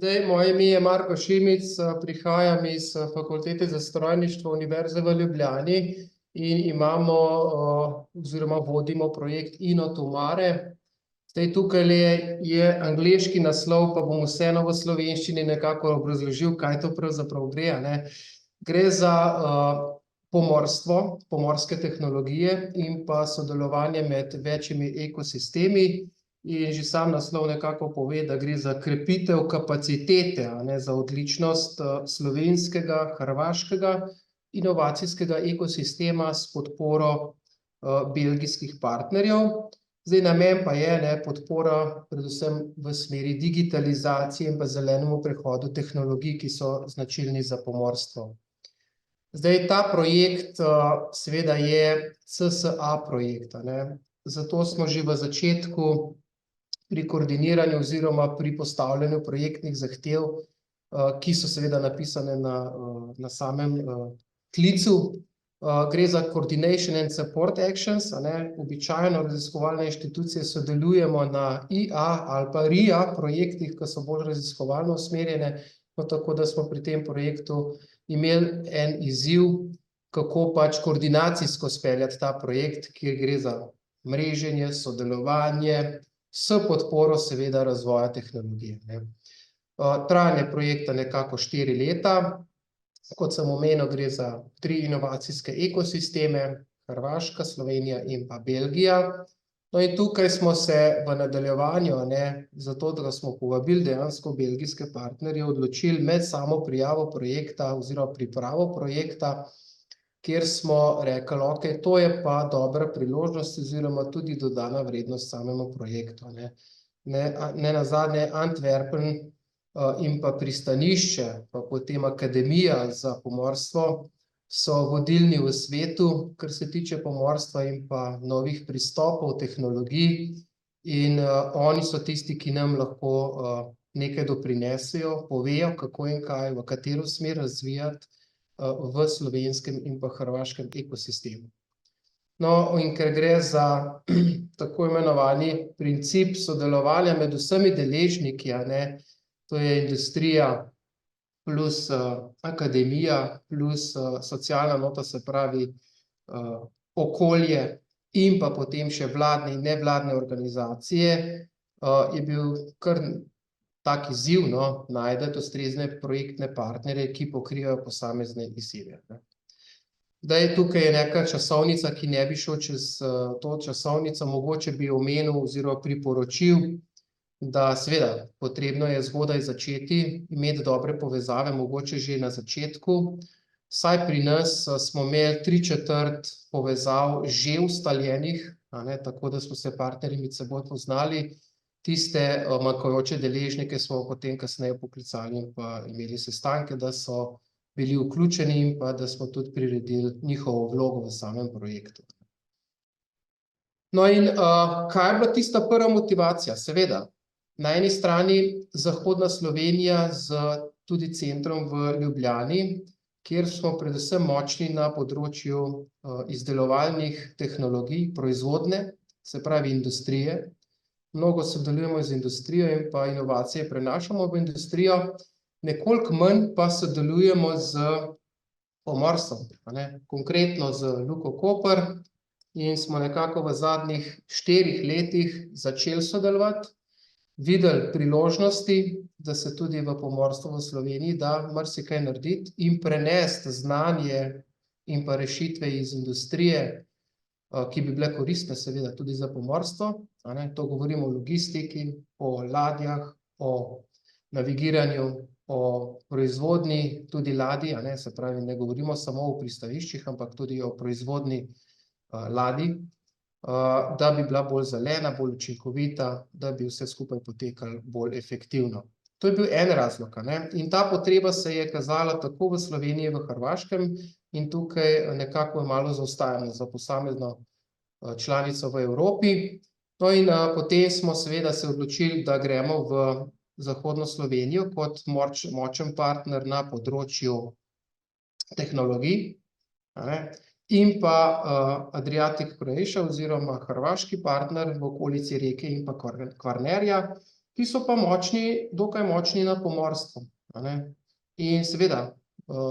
Moje ime je Marko Šimic, prihajam iz Fakultete za strojništvo Univerze v Ljubljani in imamo oziroma vodimo projekt Inotomare. Tukaj je angleški naslov, pa bom vseeno v slovenščini nekako obrazložil, kaj to pravzaprav gre, a ne. Gre za pomorstvo, pomorske tehnologije in pa sodelovanje med večjimi ekosistemi. In že sam naslov nekako pove, da gre za krepitev kapacitete, a ne, za odličnost slovenskega, hrvaškega inovacijskega ekosistema s podporo belgijskih partnerjev. Namen pa je podpora predvsem v smeri digitalizacije in pa zelenemu prehodu tehnologij, ki so značilni za pomorstvo. Ta projekt seveda je CSA projekt, a ne. Zato smo že v začetku pri koordiniranju oziroma pri postavljanju projektnih zahtev, ki so seveda napisane na samem klicu. Gre za Coordination and Support Actions, a ne. Običajno raziskovalne inštitucije sodelujemo na IA ali pa RIA projektih, ki so bolj raziskovalno usmerjene, tako da smo pri tem projektu imeli en izziv, kako pač koordinacijsko speljati ta projekt, kjer gre za mreženje, sodelovanje, s podporo seveda razvoja tehnologije, ne. Trajanje projekta nekako 4 leta. Kot sem omenil, gre za 3 inovacijske ekosisteme, Hrvaška, Slovenija in pa Belgija. No, in tukaj smo se v nadaljevanju, a ne, zato da smo povabili dejansko belgijske partnerje, odločili med samo prijavo projekta oziroma pripravo projekta, kjer smo rekli, okej, to je pa dobra priložnost oziroma tudi dodana vrednost samemu projektu, ne. Nenazadnje Antwerpen in pa pristanišče, pa potem Akademija za pomorstvo so vodilni v svetu, kar se tiče pomorstva in pa novih pristopov, tehnologij, in oni so tisti, ki nam lahko nekaj doprinesejo, povejo, kako in kaj, v katero smer razvijati v slovenskem in pa hrvaškem ekosistemu. No, in ker gre za tako imenovani princip sodelovanja med vsemi deležniki, a ne, to je industrija plus akademija plus socialna nota, se pravi okolje in pa potem še vladne in nevladne organizacije, je bil kar tak izziv, no, najti ustrezne projektne partnerje, ki pokrivajo posamezne izzive, ne. Tukaj je neka časovnica, ki ne bi šel čez to časovnico, mogoče bi omenil oziroma priporočil, da seveda potrebno je zgodaj začeti, imeti dobre povezave, mogoče že na začetku. Vsaj pri nas smo imeli 3/4 povezav že ustaljenih, a ne, tako da smo se partnerji med seboj poznali. Tiste manjkajoče deležnike smo potem kasneje poklicali in pa imeli sestanke, da so bili vključeni in pa da smo tudi priredili njihovo vlogo v samem projektu. No, in kaj je bila tista prva motivacija? Seveda, na eni strani zahodna Slovenija z tudi centrom v Ljubljani, kjer smo predvsem močni na področju izdelovalnih tehnologij, proizvodne, se pravi industrije. Mnogo sodelujemo z industrijo in pa inovacije prenašamo v industrijo, nekoliko manj pa sodelujemo z pomorstvom, a ne, konkretno z Luko Koper, in smo nekako v zadnjih 4 letih začeli sodelovati, videli priložnosti, da se tudi v pomorstvu v Sloveniji da marsikaj narediti in prenesti znanje in pa rešitve iz industrije, ki bi bile koristne seveda tudi za pomorstvo, a ne, to govorimo o logistiki, o ladjah, o navigiranju, o proizvodnji tudi ladij, a ne, se pravi, ne govorimo samo o pristaviščih, ampak tudi o proizvodnji ladij, da bi bila bolj zelena, bolj učinkovita, da bi vse skupaj potekalo bolj efektivno. To je bil en razlog, a ne, in ta potreba se je kazala tako v Sloveniji, v Hrvaškem, in tukaj nekako malo zaostajamo za posamezno članico v Evropi. No, in potem smo seveda se odločili, da gremo v zahodno Slovenijo kot močen partner na področju tehnologij, a ne, in pa Adriatic Croatia oziroma hrvaški partner v okolici Reke in pa Kvarnerja, ki so pa dokaj močni na pomorstvu, a ne. In seveda,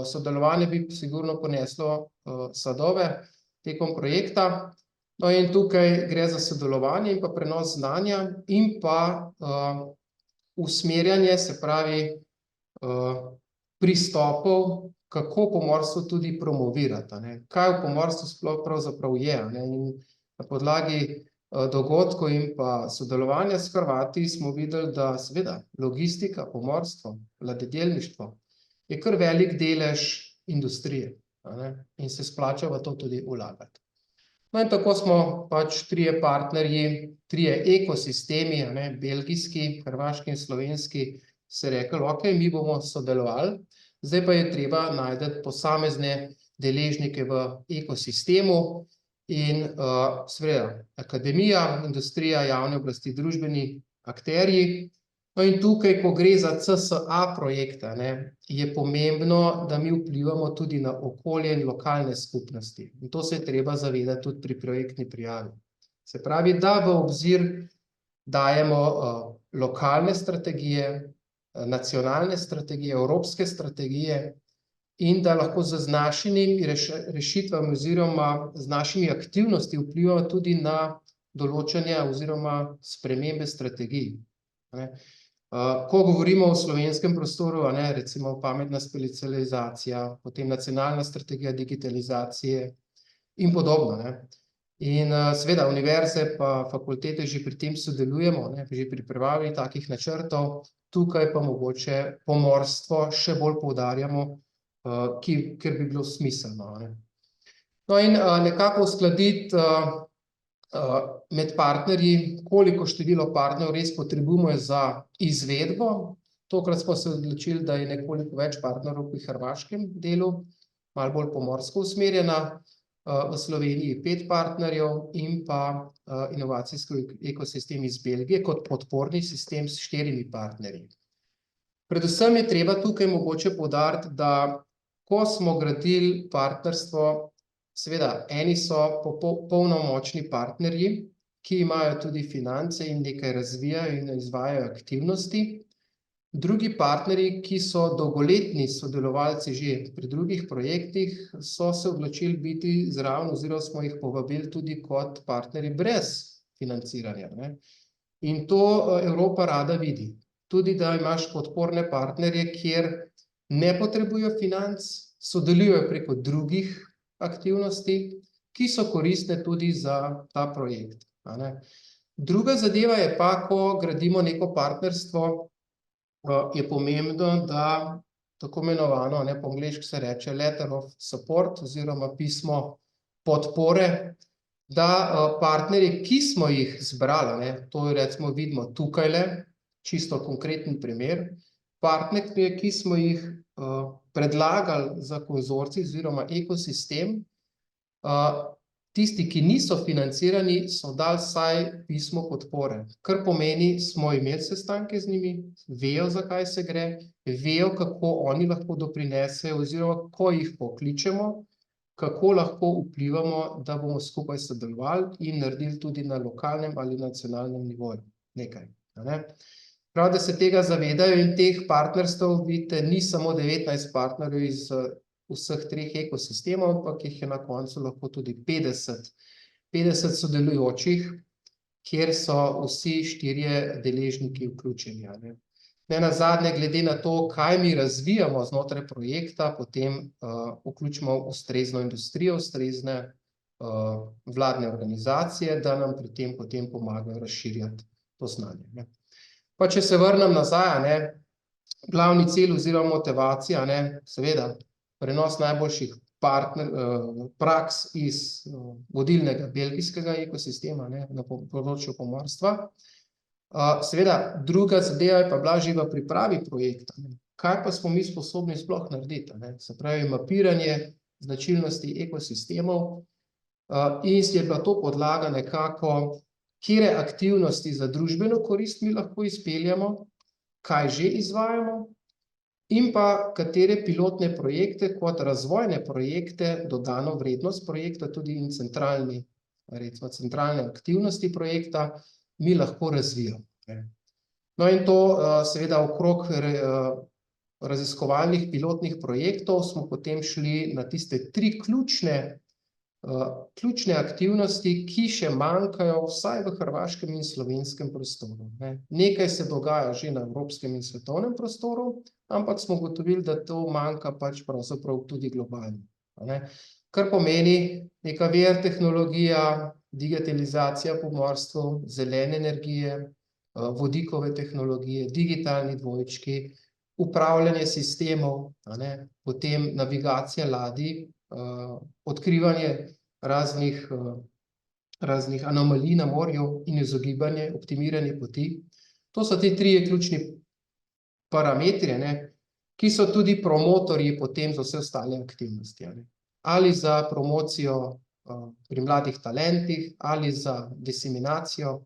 sodelovanje bi sigurno poneslo sadove tekom projekta. No, in tukaj gre za sodelovanje in pa prenos znanja in pa usmerjanje, se pravi, pristopov, kako pomorstvo tudi promovirati, a ne. Kaj v pomorstvu sploh pravzaprav je, a ne, in na podlagi dogodkov in pa sodelovanja s Hrvati smo videli, da seveda logistika, pomorstvo, ladjedelništvo je kar velik delež industrije, a ne, in se splača v to tudi vlagati. No, in tako smo pač trije partnerji, trije ekosistemi, a ne, belgijski, hrvaški in slovenski, se rekli, okej, mi bomo sodelovali, zdaj pa je treba najti posamezne deležnike v ekosistemu in seveda akademija, industrija, javne oblasti, družbeni akterji. No, in tukaj, ko gre za CSA projekte, ne, je pomembno, da mi vplivamo tudi na okolje in lokalne skupnosti. In to se je treba zavedati tudi pri projektni prijavi. Se pravi, da v obzir dajemo lokalne strategije, nacionalne strategije, evropske strategije in da lahko z našimi rešitvami oziroma z našimi aktivnostmi vplivamo tudi na določanje oziroma spremembe strategij, ne. Ko govorimo o slovenskem prostoru, a ne, recimo pametna specializacija, potem nacionalna strategija digitalizacije in podobno, ne. In seveda univerze pa fakultete že pri tem sodelujemo, ne, že pri pripravi takih načrtov, tukaj pa mogoče pomorstvo še bolj poudarjamo, ker bi bilo smiselno, a ne. No, in nekako uskladiti med partnerji, koliko število partnerjev res potrebujemo za izvedbo. Tokrat smo se odločili, da je nekoliko več partnerjev pri hrvaškem delu, malo bolj pomorsko usmerjena, v Sloveniji 5 partnerjev in pa inovacijski ekosistem iz Belgije kot podporni sistem s 4 partnerji. Predvsem je treba tukaj mogoče poudariti, da ko smo gradili partnerstvo, seveda, eni so polnomočni partnerji, ki imajo tudi finance in nekaj razvijajo in izvajajo aktivnosti. Drugi partnerji, ki so dolgoletni sodelovalci že pri drugih projektih, so se odločili biti zraven oziroma smo jih povabili tudi kot partnerji brez financiranja, ne. In to Evropa rada vidi. Tudi, da imaš podporne partnerje, kjer ne potrebujejo financ, sodelujejo preko drugih aktivnosti, ki so koristne tudi za ta projekt, a ne. Druga zadeva je pa, ko gradimo neko partnerstvo, je pomembno, da tako imenovano, ne, po angleško se reče letter of support oziroma pismo podpore, da partnerji, ki smo jih zbrali, ne, to recimo vidimo tukajle, čisto konkreten primer, partnerje, ki smo jih predlagali za konzorcij oziroma ekosistem, tisti, ki niso financirani, so dali vsaj pismo podpore, kar pomeni, smo imeli sestanke z njimi, vejo, za kaj se gre, vejo, kako oni lahko doprinesejo oziroma, ko jih pokličemo, kako lahko vplivamo, da bomo skupaj sodelovali in naredili tudi na lokalnem ali nacionalnem nivoju nekaj, a ne. Prav, da se tega zavedajo in teh partnerstev, vidite, ni samo 19 partnerjev iz vseh 3 ekosistemov, ampak jih je na koncu lahko tudi 50 sodelujočih, kjer so vsi 4 deležniki vključeni, a ne. Nenazadnje, glede na to, kaj mi razvijamo znotraj projekta, potem vključimo ustrezno industrijo, ustrezne vladne organizacije, da nam pri tem potem pomagajo razširjati to znanje, ne. Pa če se vrnem nazaj, a ne, glavni cilj oziroma motivacija, ne, seveda, prenos najboljših praks iz vodilnega belgijskega ekosistema, ne, na področju pomorstva. Seveda, druga zadeva je pa bila že v pripravi projekta, ne. Kaj pa smo mi sposobni sploh narediti, a ne, se pravi mapiranje značilnosti ekosistemov, in je bila to podlaga nekako, katere aktivnosti za družbeno korist mi lahko izpeljemo, kaj že izvajamo, in pa katere pilotne projekte kot razvojne projekte, dodano vrednost projekta, tudi in recimo centralne aktivnosti projekta, mi lahko razvijamo, ne. No in to seveda okrog raziskovalnih pilotnih projektov smo potem šli na tiste 3 ključne aktivnosti, ki še manjkajo vsaj v hrvaškem in slovenskem prostoru. Nekaj se dogaja že na evropskem in svetovnem prostoru, ampak smo ugotovili, da to manjka pač pravzaprav tudi globalno. Kar pomeni neka VR tehnologija, digitalizacija pomorstva, zelene energije, vodikove tehnologije, digitalni dvojčki, upravljanje sistemov, potem navigacija ladij, odkrivanje raznih anomalij na morju in izogibanje, optimiranje poti. To so ti 3 ključni parametri, ki so tudi promotorji potem za vse ostale aktivnosti. Ali za promocijo pri mladih talentih, ali za diseminacijo,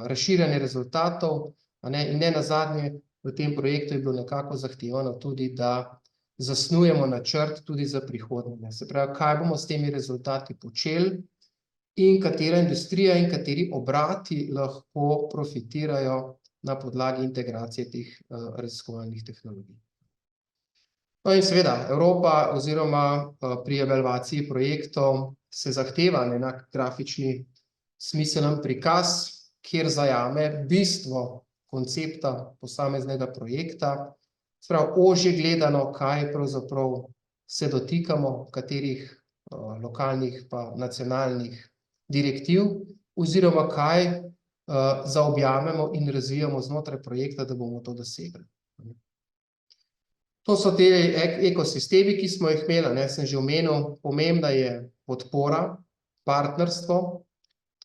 razširjanje rezultatov, in ne nazadnje v tem projektu je bilo nekako zahtevano tudi, da zasnujemo načrt tudi za prihodnje. Se pravi, kaj bomo s temi rezultati počeli in katera industrija in kateri obrati lahko profitirajo na podlagi integracije teh raziskovalnih tehnologij. No in seveda, Evropa oziroma pri evalvaciji projektov se zahteva enak grafični smiselen prikaz, kjer zajame bistvo koncepta posameznega projekta, sprav ožje gledano, kaj pravzaprav se dotikamo, katerih lokalnih pa nacionalnih direktiv, oziroma kaj zaobjamemo in razvijamo znotraj projekta, da bomo to dosegli. To so te ekosistemi, ki smo jih imeli, sem že omenil, pomembna je podpora, partnerstvo,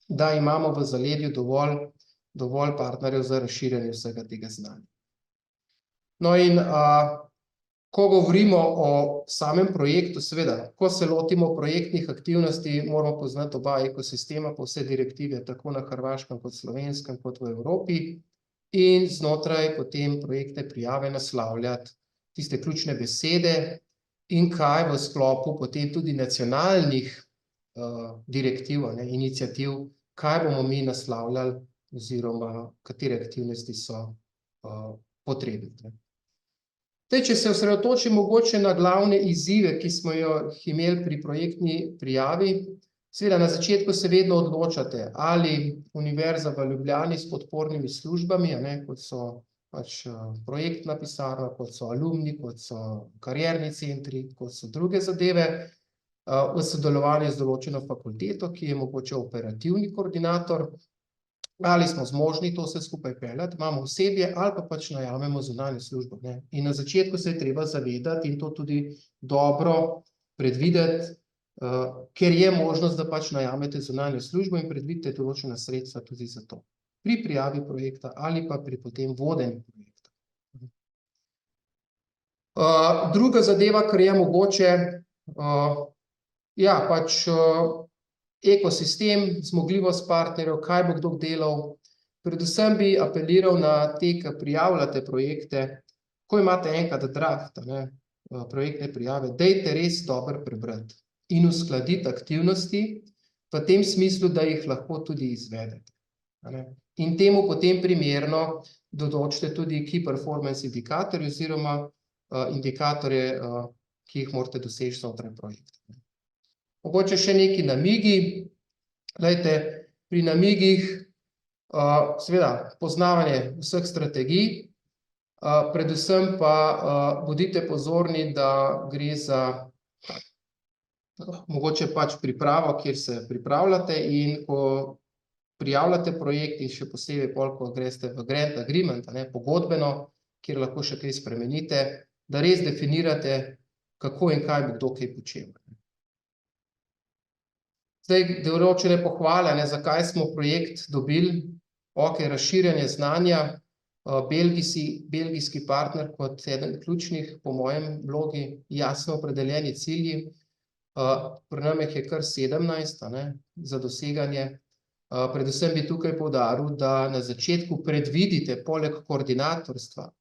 da imamo v zaledju dovolj partnerjev za razširjanje vsega tega znanja. No in ko govorimo o samem projektu, seveda, ko se lotimo projektnih aktivnosti, moramo poznati oba ekosistema, pa vse direktive, tako na hrvaškem kot slovenskem, kot v Evropi, in znotraj potem projektne prijave naslavljati tiste ključne besede in kaj v sklopu potem tudi nacionalnih direktiv, iniciativ, kaj bomo mi naslavljali oziroma katere aktivnosti so potrebne. Če se osredotočim mogoče na glavne izzive, ki smo jih imeli pri projektni prijavi, seveda na začetku se vedno odločate, ali Univerza v Ljubljani s podpornimi službami, kot so pač projektna pisarna, kot so alumni, kot so karierni centri, kot so druge zadeve, v sodelovanju z določeno fakulteto, ki je mogoče operativni koordinator, ali smo zmožni to vse skupaj peljati, imamo osebje ali pa pač najamemo zunanjo službo. In na začetku se je treba zavedati in to tudi dobro predvideti, ker je možnost, da pač najamete zunanjo službo in predvidite določena sredstva tudi za to. Pri prijavi projekta ali pa pri potem vodenju projekta. Druga zadeva, kar je mogoče, pač ekosistem, zmogljivost partnerjev, kaj bo kdo delal. Predvsem bi apeliral na te, ki prijavljate projekte, ko imate enkrat draft, projektne prijave, dajte res dobro prebrati in uskladiti aktivnosti v tem smislu, da jih lahko tudi izvedete. In temu potem primerno določite tudi key performance indikatorje oziroma indikatorje, ki jih morate doseči znotraj projekta. Mogoče še neki namigi. Glejte, pri namigih seveda poznavanje vseh strategij, predvsem pa bodite pozorni, da gre za mogoče pač pripravo, kjer se pripravljate, in ko prijavljate projekt in še posebej pol, ko greste v grant agreement, pogodbeno, kjer lahko še kaj spremenite, da res definirate, kako in kaj bo kdo kaj počel. Zdaj, določene pohvale, zakaj smo projekt dobili, razširjanje znanja, belgijski partner kot eden ključnih, po mojem vlogi, jasno opredeljeni cilji, pri nam jih je kar 17 za doseganje. Predvsem bi tukaj poudaril, da na začetku predvidite poleg koordinatorstva,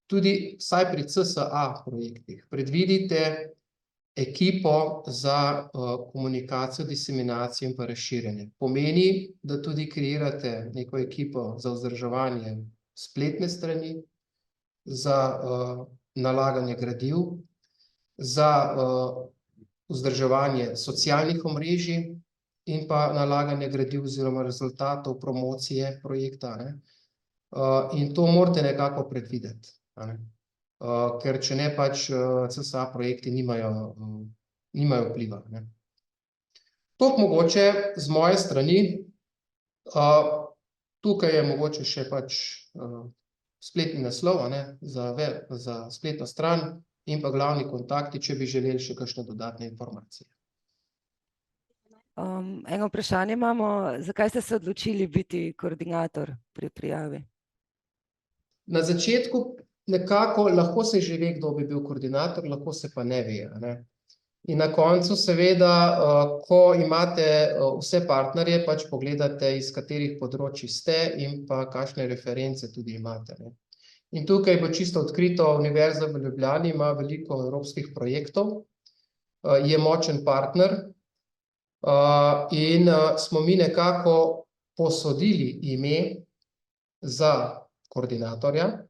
tudi vsaj pri CSA projektih, predvidite ekipo za komunikacijo, diseminacijo in pa razširjanje. Pomeni, da tudi kreirate neko ekipo za vzdrževanje spletne strani, za nalaganje gradiv, za vzdrževanje socialnih omrežij in pa nalaganje gradiv oziroma rezultatov promocije projekta, ne. In to morate nekako predvideti, a ne. Ker če ne, pač CSA projekti nimajo vpliva, ne. Toliko mogoče z moje strani. Tukaj je mogoče še pač spletni naslov, a ne, za spletno stran in pa glavni kontakti, če bi želeli še kakšne dodatne informacije. Eno vprašanje imamo, zakaj ste se odločili biti koordinator pri prijavi? Na začetku nekako lahko se že ve, kdo bi bil koordinator, lahko se pa ne ve, a ne. In na koncu seveda, ko imate vse partnerje, pač pogledate, iz katerih področij ste in pa kakšne reference tudi imate, ne. In tukaj bo čisto odkrito, Univerza v Ljubljani ima veliko evropskih projektov, je močen partner, in smo mi nekako posodili ime za koordinatorja.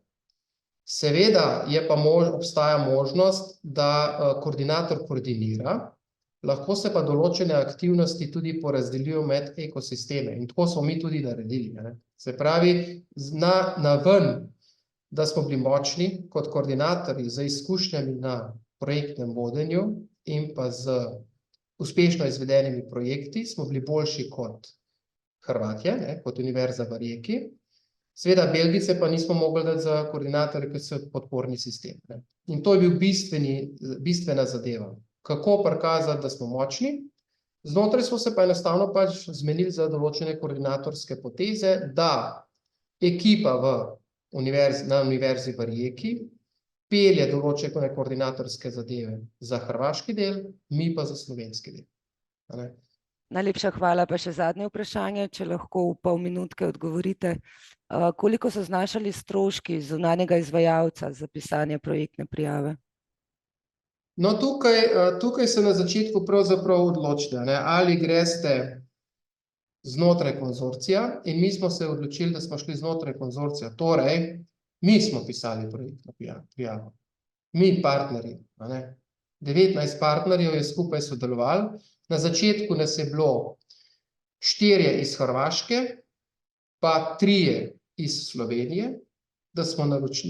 Seveda je pa obstaja možnost, da koordinator koordinira, lahko se pa določene aktivnosti tudi porazdelijo med ekosisteme in tako smo mi tudi naredili, ne. Se pravi, naven, da smo bili močni kot koordinatorji z izkušnjami na projektnem vodenju in pa z uspešno izvedenimi projekti, smo bili boljši kot Hrvatje, ne, kot Univerza v Rijeki. Seveda Belgijce pa nismo mogli dati za koordinatorje, ker so podporni sistem, ne. In to je bil bistvena zadeva. Kako prikazati, da smo močni? Znotraj smo se pa enostavno pač zmenili za določene koordinatorske poteze, da ekipa na Univerzi v Rijeki pelje določene koordinatorske zadeve za hrvaški del, mi pa za slovenski del, a ne. Najlepša hvala, pa še zadnje vprašanje, če lahko v pol minutke odgovorite. Koliko so znašali stroški zunanjega izvajalca za pisanje projektne prijave? No, tukaj se na začetku pravzaprav odločite, a ne, ali greste znotraj konzorcija, in mi smo se odločili, da smo šli znotraj konzorcija, torej mi smo pisali projektno prijavo. Mi partnerji, a ne. 19 partnerjev je skupaj sodelovalo. Na začetku nas je bilo 4 iz Hrvaške, pa 3 iz Slovenije, da smo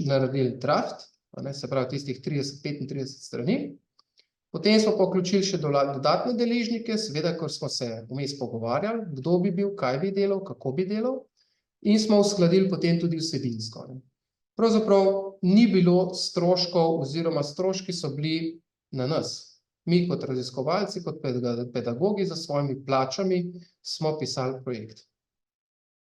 naredili draft, a ne, se pravi tistih 35 strani. Potem smo pa vključili še dodatne deležnike, seveda, ker smo se vmes pogovarjali, kdo bi bil, kaj bi delal, kako bi delal, in smo uskladili potem tudi vsebinsko, ne. Pravzaprav ni bilo stroškov oziroma stroški so bili na nas. Mi kot raziskovalci, kot pedagogi za svojimi plačami smo pisali projekt.